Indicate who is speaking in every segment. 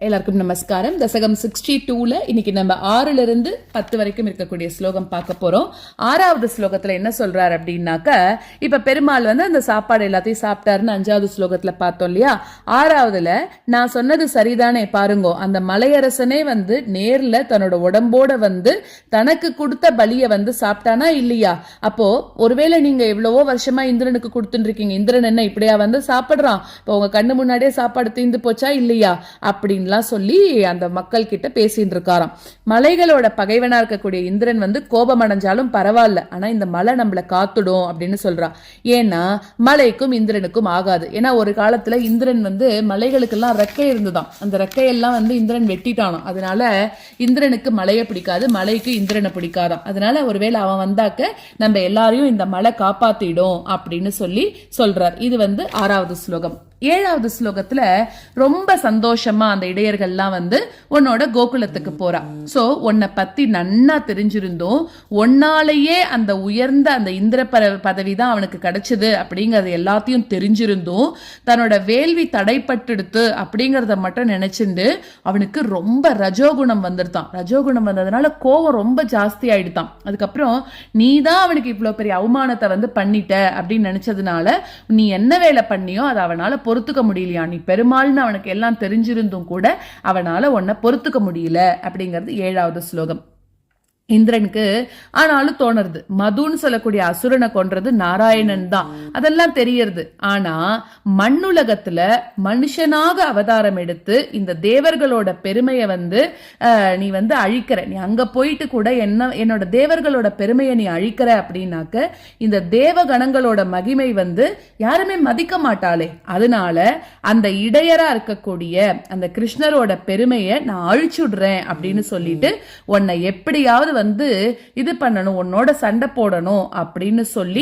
Speaker 1: எல்லாருக்கும் நமஸ்காரம். தசகம் 62ல இன்னைக்கு நம்ம 6ல இருந்து 10 வரைக்கும் இருக்கக்கூடிய ஸ்லோகம் பார்க்க போறோம். 6வது ஸ்லோகத்துல என்ன சொல்றாரு அப்படின்னாக்க, இப்ப பெருமாள் அந்த சாப்பாடு எல்லாத்தையும் சாப்பிட்டாருன்னு 5வது ஸ்லோகத்துல பார்த்தோம் இல்லையா. 6வதுல நான் சொன்னது சரிதானே பாருங்க, அந்த மலையரசனே நேர்ல தன்னோட உடம்போட தனக்கு கொடுத்த பலிய சாப்பிட்டானா இல்லையா. அப்போ ஒருவேளை நீங்க எவ்வளவோ வருஷமா இந்திரனுக்கு கொடுத்துட்டு இருக்கீங்க, இந்திரன் என்ன இப்படியா சாப்பிடுறான், இப்போ உங்க கண்ணு முன்னாடியே சாப்பாடு தீர்ந்து போச்சா இல்லையா அப்படின்னு சொல்லி அந்த மக்கள் கிட்ட பேசிட்டு இருக்காராம். மலைகளோட பகைவனா இருக்கக்கூடிய இந்திரன் கோபம் அடைஞ்சாலும் பரவாயில்ல, ஆனா இந்த மலை நம்மள காத்துடும் அப்படின்னு சொல்றா. ஏன்னா மலைக்கும் இந்திரனுக்கும் ஆகாது. ஏன்னா ஒரு காலத்துல இந்திரன் மலைகளுக்கெல்லாம் ரெக்கை இருந்துதான், அந்த ரெக்கையெல்லாம் இந்திரன் வெட்டிட்டானோ, அதனால இந்திரனுக்கு மலையை பிடிக்காது, மலைக்கு இந்திரனை பிடிக்காதான். அதனால ஒருவேளை அவன் வந்தாக்க நம்ம எல்லாரையும் இந்த மலை காப்பாத்திடும் அப்படின்னு சொல்லி சொல்றார். இது 6வது ஸ்லோகம். 7வது ஸ்லோகத்துல ரொம்ப சந்தோஷமா அந்த இடையர்கள்லாம் உன்னோட கோகுலத்துக்கு போறா. சோ உன்னை பத்தி நன்னா தெரிஞ்சிருந்தோம், உன்னாலேயே அந்த உயர்ந்த அந்த இந்திர பதவிதான் அவனுக்கு கிடைச்சது அப்படிங்கறது எல்லாத்தையும் தெரிஞ்சிருந்தோம், தன்னோட வேள்வி தடைப்பட்டுடுத்து அப்படிங்கறத மட்டும் நினைச்சிருந்து அவனுக்கு ரொம்ப ரஜோகுணம் வந்துருத்தான். ரஜோகுணம் வந்ததுனால கோவம் ரொம்ப ஜாஸ்தி ஆயிடுதான். அதுக்கப்புறம் நீதான் அவனுக்கு இவ்வளவு பெரிய அவமானத்தை பண்ணிட்ட அப்படின்னு நினைச்சதுனால நீ என்ன வேலை பண்ணியோ அதை அவனால பொறுத்துக்க முடியலையா, நீ பெருமாள்னு அவனுக்கு எல்லாம் தெரிஞ்சிருந்தும் கூட அவனால உன்னை பொறுத்துக்க முடியல அப்படிங்கிறது 7வது ஸ்லோகம். இந்திரனுக்கு ஆனாலும் தோணுறது, மதுன்னு சொல்லக்கூடிய அசுரனை கொன்றது நாராயணன் தான், அதெல்லாம் தெரியறது. ஆனா மண்ணுலகத்துல மனுஷனாக அவதாரம் எடுத்து இந்த தேவர்களோட பெருமையை நீ அழிக்கிற, நீ அங்க போயிட்டு கூட என்னோட தேவர்களோட பெருமையை நீ அழிக்கிற அப்படின்னாக்க இந்த தேவகணங்களோட மகிமை யாருமே மதிக்க மாட்டாளே. அதனால அந்த இடையரா இருக்கக்கூடிய அந்த கிருஷ்ணரோட பெருமையை நான் அழிச்சுடுறேன் அப்படின்னு சொல்லிட்டு உன்னை எப்படியாவது இது பண்ணணும், உன்னோட சண்டை போடணும் அப்படின்னு சொல்லி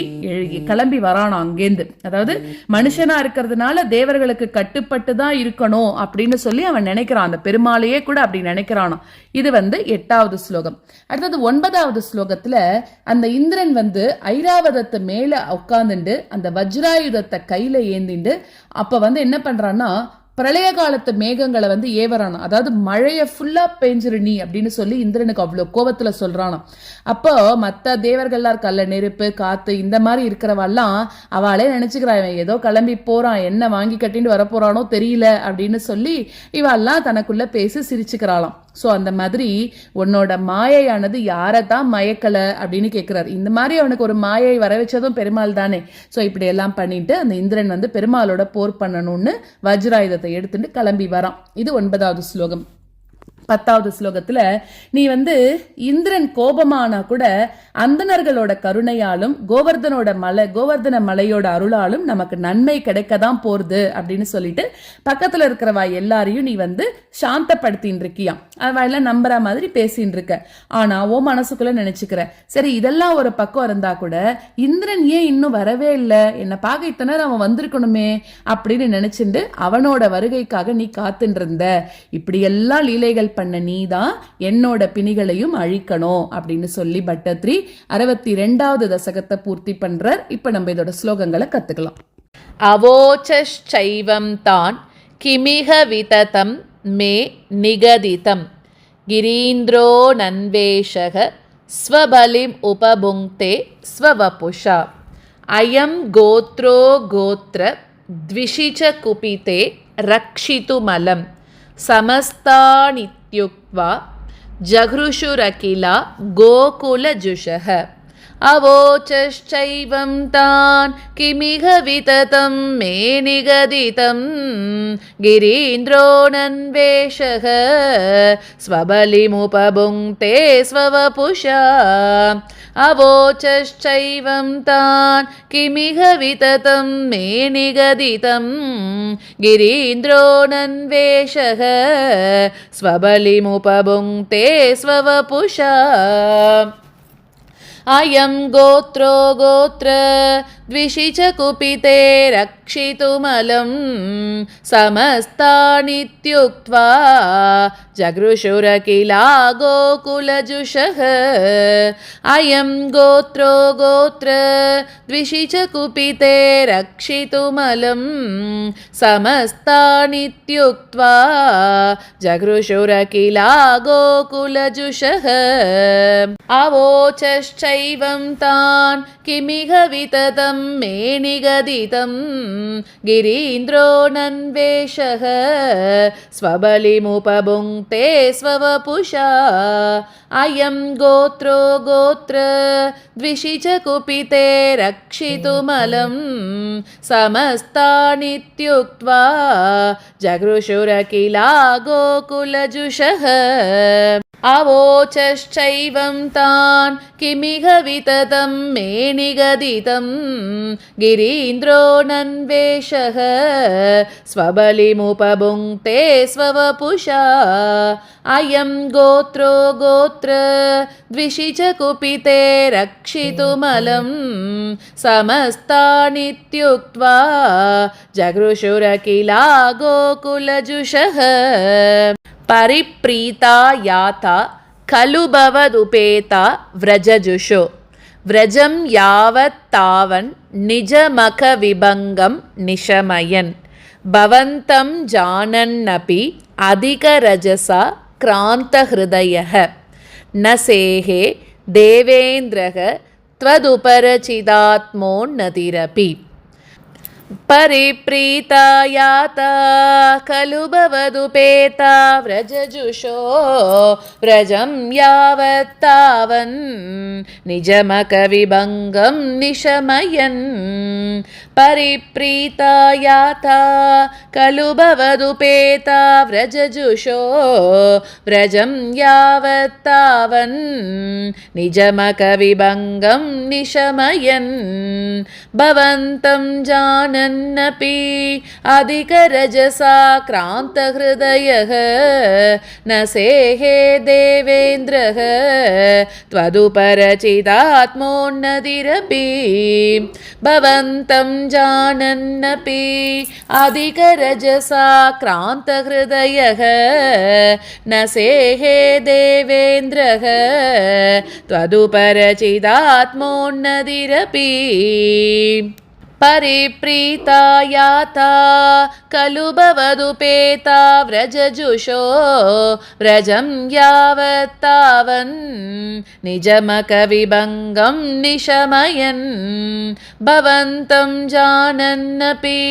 Speaker 1: கிளம்பி வரானோ அங்கேந்து. அதாவது மனுஷனா இருக்கிறதுனால தேவர்களுக்கு கட்டுப்பட்டு தான் இருக்கணும் அப்படின்னு சொல்லி அவன் நினைக்கிறான், அந்த பெருமாளையே கூட அப்படி நினைக்கிறானோ. இது 8வது ஸ்லோகம். அடுத்தது 9வது ஸ்லோகத்துல அந்த இந்திரன் ஐராவதத்தை மேல உட்கார்ந்துட்டு அந்த வஜ்ராயுதத்தை கையில ஏந்திண்டு அப்ப என்ன பண்றான்னா பிரளய காலத்து மேகங்களை ஏவறானா. அதாவது மழைய ஃபுல்லா பெஞ்சிரு நீ அப்படின்னு சொல்லி இந்திரனுக்கு அவ்வளவு கோபத்துல சொல்றானா. அப்போ மத்த தேவர்கள்லாம் இருக்கல்ல, நெருப்பு காத்து இந்த மாதிரி இருக்கிறவெல்லாம் அவளே நினைச்சுக்கிறா, இவன் ஏதோ கிளம்பி போறான், என்ன வாங்கி கட்டிட்டு வர போறானோ தெரியல அப்படின்னு சொல்லி இவெல்லாம் தனக்குள்ள பேசி சிரிச்சுக்கிறாளாம். சோ அந்த மாதிரி உன்னோட மாயையானது யாரதான் மயக்கல அப்படின்னு கேட்கிறாரு. இந்த மாதிரி அவனுக்கு ஒரு மாயை வர வச்சதும் பெருமாள் தானே. சோ இப்படி எல்லாம் பண்ணிட்டு அந்த இந்திரன் பெருமாளோட போர் பண்ணணும்னு வஜ்ராயுதத்தை எடுத்துட்டு கிளம்பி வரான். இது 9வது ஸ்லோகம். 10வது ஸ்லோகத்துல நீ இந்திரன் கோபமானா கூட அந்தணர்களோட கருணையாலும் கோவர்தன மலையோட அருளாலும் நமக்கு நன்மை கிடைக்கதான் போறது அப்படின்னு சொல்லிட்டு பக்கத்துல இருக்கிறவா எல்லாரையும் நீ சாந்தப்படுத்தின்னு இருக்கியா, அவெல்லாம் நம்புற மாதிரி பேசின்னு இருக்க. ஆனா ஓ மனசுக்குள்ள நினைச்சுக்கிற, சரி இதெல்லாம் ஒரு பக்கம் இருந்தா கூட இந்திரன் ஏன் இன்னும் வரவே இல்லை, என்ன பார்க்க இத்தனை நேரம் அவன் வந்திருக்கணுமே அப்படின்னு நினைச்சுட்டு அவனோட வருகைக்காக நீ காத்துட்டு இருந்த. இப்படி எல்லாம் லீலைகள் பண்ண நீதான் என்னோட பிணிகளையும் அழிக்கணும் அப்படின்னு சொல்லி பட்டத்ரி 62வது தசகத்தை பூர்த்தி பண்றார். இப்ப நம்ம இதோட ஸ்லோகங்களை கத்துக்கலாம்.
Speaker 2: அவோச்சைவம் தான் கிமிஹ விததம் மே நிகதிதம் கிரீந்திரோ நன்வேஷக ஸ்வபலிம் உபபுங்க்தே ஸ்வவபுஷா அயம் கோத்ரோ கோத்ர த்விஷிச குபிதே ரக்ஷிதுமலம் சமஸ்தானித்யுக்த்வா ஜக்ருஷுரகிலா கோகுலஜுஷஹ அவோச்சைவம் தான் கிமிஹ விததம் மே நிகதிதம் கிரீந்திரோ நன்வேஷக ஸ்வபலிமுபபுங்க்தே ஸ்வவபுஷா அவோச்சைவம் தான் கிமிஹ விததம் மே நிகதிதம் கிரீந்திரோ நன்வேஷக ஸ்வபலிமுபபுங்க்தே ஸ்வவபுஷா अयं गोत्रो गोत्र द्विषि च कुपिते रक्षितुमलं समस्तानित्युक्त्वा जगृषुरकिला गोकुलजुषः अयं गोत्रो गोत्र द्विषि च कुपिते रक्षितुमलं समस्तानित्युक्त्वा जगृषुरकिला गोकुलजुषः अवोचश्चैवं तान् किमिह विततं मे निगदितं गिरीन्द्रो नन्वेषः स्वबलिमुपभुङ्क्ते स्ववपुषा अयं गोत्रो गोत्र द्विषि च कुपिते रक्षितुमलं समस्तानित्युक्त्वा जगृषुरकिला गोकुलजुषः अवोचश्चैवं तान् किमिह विततं मे निगदितं गिरीन्द्रो नन्वेषः स्वबलिमुपभुङ्क्ते स्ववपुषा अयं गोत्रो गोत्र द्विषि च कुपिते रक्षितुमलं समस्तानित्युक्त्वा जगृषुरकिला गोकुलजुषः परिप्रीता याता खलु भवदुपेता व्रजजुषो व्रजं यावत्तावन् निजमखविभङ्गं निशमयन् भवन्तं जानन्नपि अधिकरजसा क्रान्तहृदयः न सेहे देवेन्द्रः त्वदुपरचिदात्मोन्नतिरपि परिप्रीता याता खलु भवदुपेता व्रजजुषो व्रजं यावत्तावन् निजमखविभङ्गं निशमयन् परिप्रीता याता खलु भवदुपेता व्रजजुषो व्रजं यावत्तावन् निजमखविभङ्गं निशमयन् भवन्तं जानन्नपि अधिकरजसा क्रान्तहृदयः न सेहे देवेन्द्रः त्वदुपरचिदात्मोन्नतिरपि भवन्तं जानन्नपि अधिकरजसा क्रान्तहृदयः न सेहे देवेन्द्रः त्वदुपरचिदात्मोन्नतिरपि परिप्रीता याता खलु भवदुपेता व्रजजुषो व्रजं यावत्तावन् निजमखविभङ्गं निशमयन् भवन्तं जानन्नपि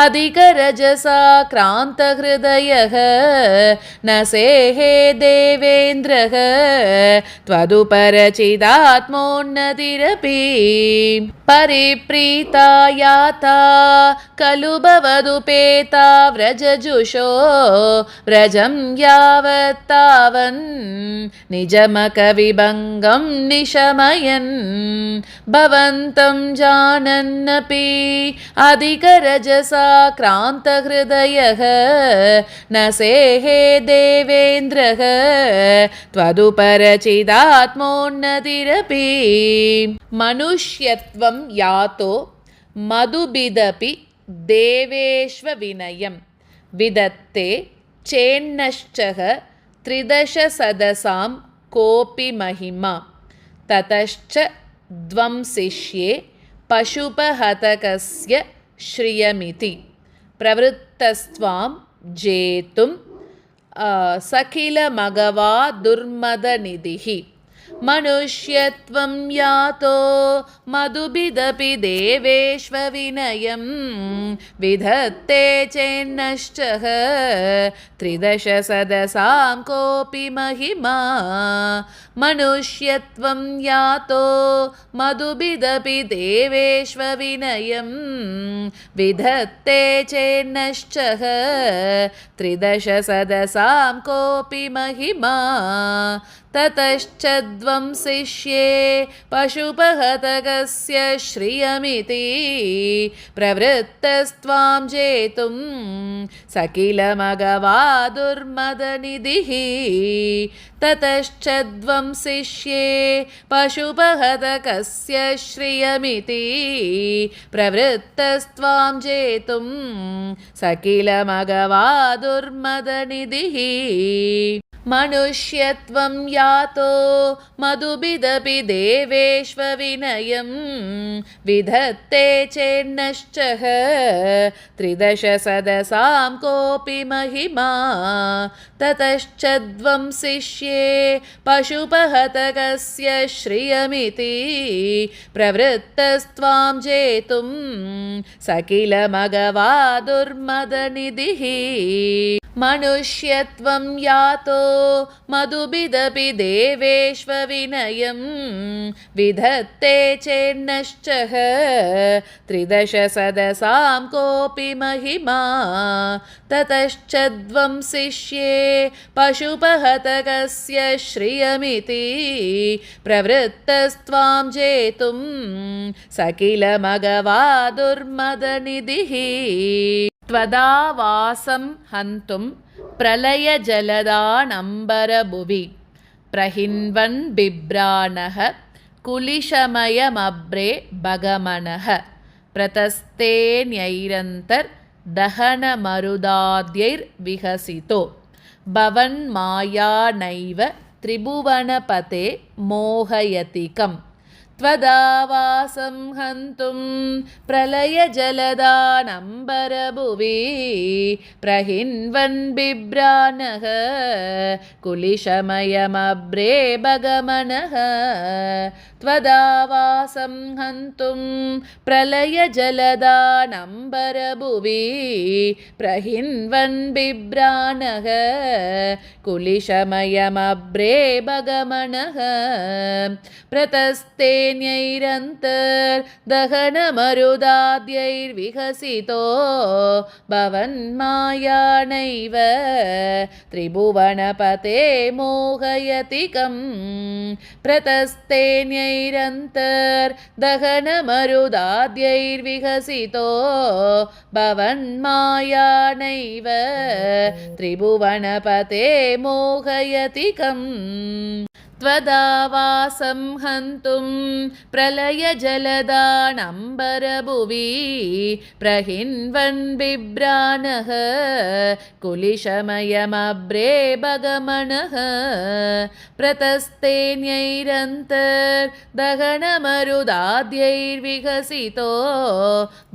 Speaker 2: अधिकरजसा क्रान्तहृदयः न सेहे देवेन्द्रः त्वदुपरचिदात्मोन्नतिरपि परिप्रीता याता खलु भवदुपेता व्रजजुषो व्रजं यावत्तावन् निजमखविभङ्गं निशमयन् भवन्तं जानन्नपि अधिकरजसा क्रान्तहृदयः न सेहे देवेन्द्रः त्वदुपरचिदात्मोन्नतिरपि मनुष्यत्वं यातो मधुभिदपि देवेष्वविनयं विदत्ते चेन्नश्चः त्रिदशसदसां कोऽपि महिमा ततश्च ध्वंसिष्ये पशुपहतकस्य श्रियमिति प्रवृत्तस्त्वां जेतुं सखिलमघवा दुर्मदनिधिः मनुष्यत्वं यातो मधुभिदपि देवेष्वविनयं विधत्ते चेन्नश्चः त्रिदशसदसां कोऽपि महिमा मनुष्यत्वं यातो मधुभिदपि देवेष्वविनयं विधत्ते चेन्नश्चः त्रिदशसदसां कोऽपि महिमा ततश्च ध्वंसिष्ये पशुपहतकस्य श्रियमिति प्रवृत्तस्त्वां जेतुं सकिलमघवा दुर्मदनिधिः ततश्च ध्वंसिष्ये शिष्ये पशुपहतकस्य श्रियमिति प्रवृत्तस्त्वां जेतुं स किल मघवादुर्मदनिधिः मनुष्यत्वं यातो मधुभिदपि देवेष्वविनयं विधत्ते चेन्नश्चः त्रिदश सदसां कोऽपि महिमा ततश्चद्वं शिष्ये पशुपहतकस्य श्रियमिति प्रवृत्तस्त्वां जेतुं स किल मघवादुर्मदनिधिः मनुष्यत्वं यातो मधुभिदपि देवेष्वविनयं विधत्ते चेन्नश्चः त्रिदश सदसां कोऽपि महिमा ततश्चद्वं शिष्ये पशुपहतकस्य श्रियमिति प्रवृत्तस्त्वां जेतुं स किल मघवादुर्मदनिधिः त्वदावासं हन्तुं प्रलयजलदानम्बरभुवि प्रहिन्वन् बिभ्राणः कुलिशमयमभ्रे भगमनः प्रतस्तेन्यैरन्तर्दहनमरुदाद्यैर्विहसितो भवन्मायानैव त्रिभुवनपते मोहयतिकम् त्वदावासं हन्तुं प्रलयजलदानम्बरभुवि प्रहिन्वन् बिभ्राणः कुलिशमयमभ्रे भगमनः त्वदावासं हन्तुं प्रलयजलदानम्बरभुवि प्रहिन्वन् बिभ्राणः कुलिशमयमभ्रे भगमनः प्रतस्तेन्यैरन्तर्दहनमरुदाद्यैर्विहसितो भवन्मायानैव त्रिभुवनपते मोहयतिकम् प्रतस्तेन्यैरन्तर्दहनमरुदाद्यैर्विहसितो भवन्मायानैव त्रिभुवनपते मोहयतिकम् त्वदावासं हन्तुं प्रलयजलदानम्बरभुवि प्रहिन्वन् बिभ्राणः कुलिशमयमभ्रे भगमनः प्रतस्तेन्यैरन्तर्दहनमरुदाद्यैर्विहसितो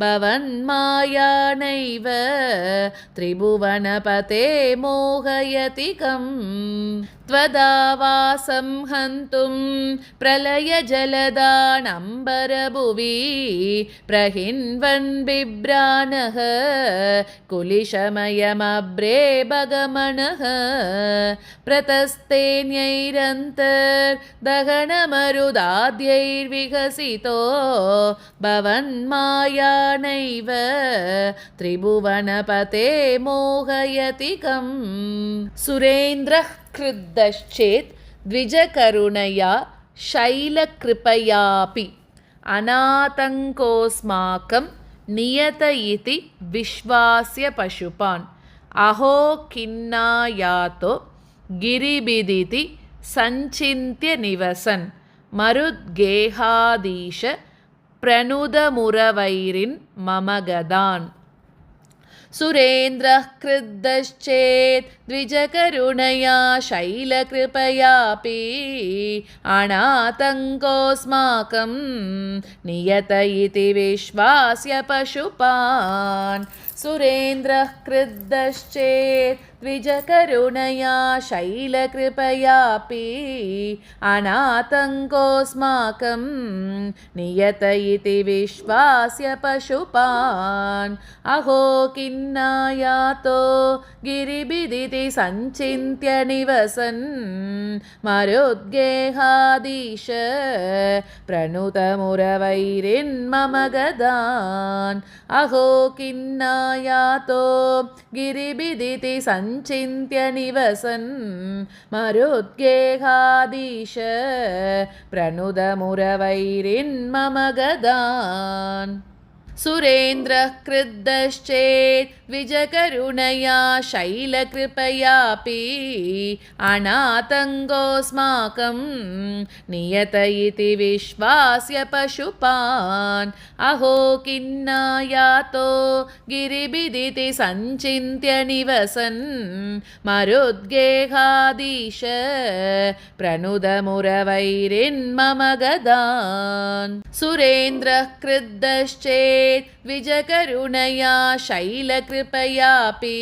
Speaker 2: भवन्मायानैव त्रिभुवनपते मोहयतिकम् त्वदावासं हन्तुं प्रलयजलदानम्बरभुवि प्रहिन्वन् बिभ्राणः कुलिशमयमभ्रे भगमनः प्रतस्तेन्यैरन्तर्दहनमरुदाद्यैर्विहसितो भवन्मायानैव त्रिभुवनपते मोहयतिकम् सुरेन्द्रः क्रुद्धश्चेत् द्विजकरुणया शैलकृपयापि अनातङ्कोऽस्माकं नियत इति विश्वास्य पशुपान् अहो खिन्नायातो गिरिभिदिति सञ्चिन्त्य निवसन् मरुद्गेहाधीश प्रणुदमुरवैरिन् मम गदान् सुरेन्द्रः क्रुद्धश्चेत् द्विजकरुणया शैलकृपयापि अनातङ्कोऽस्माकं नियत इति विश्वास्य पशुपान् सुरेन्द्रः क्रुद्धश्चेत् द्विजकरुणया शैलकृपयापि अनातङ्कोऽस्माकं नियत इति विश्वास्य पशुपान् अहो खिन्नायातो गिरिभिदिति सञ्चिन्त्य निवसन् मरुद्गेहाधीश प्रणुतमुरवैरिन्मम गदान् अहो खिन्नायातो गिरिभिदिति सञ्चिन्त्य निवसन् मरुद्गेहाधीश प्रणुदमुरवैरिन्मम गदान् सुरेन्द्रः क्रुद्धश्चेत् विजकरुणया शैलकृपयापि अनातङ्गोऽस्माकं नियत इति विश्वास्य पशुपान् अहो किन्नायातो गिरिबिदिति सञ्चिन्त्य निवसन् मरुद्गेहादीश प्रणुदमुरवैरिन्मम गदान् सुरेन्द्रः क्रुद्धश्चेत् विजकरुणया शैलकृपयापि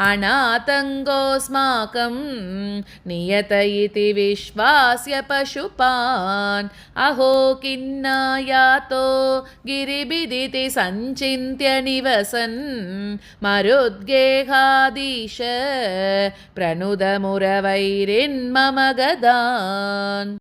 Speaker 2: अनातङ्गोऽस्माकं नियत इति विश्वास्य पशुपान् अहो किन्नायातो गिरिबिदिति सञ्चिन्त्य निवसन् मरुद्गेहादीश प्रणुदमुरवैरिन्मम गदान्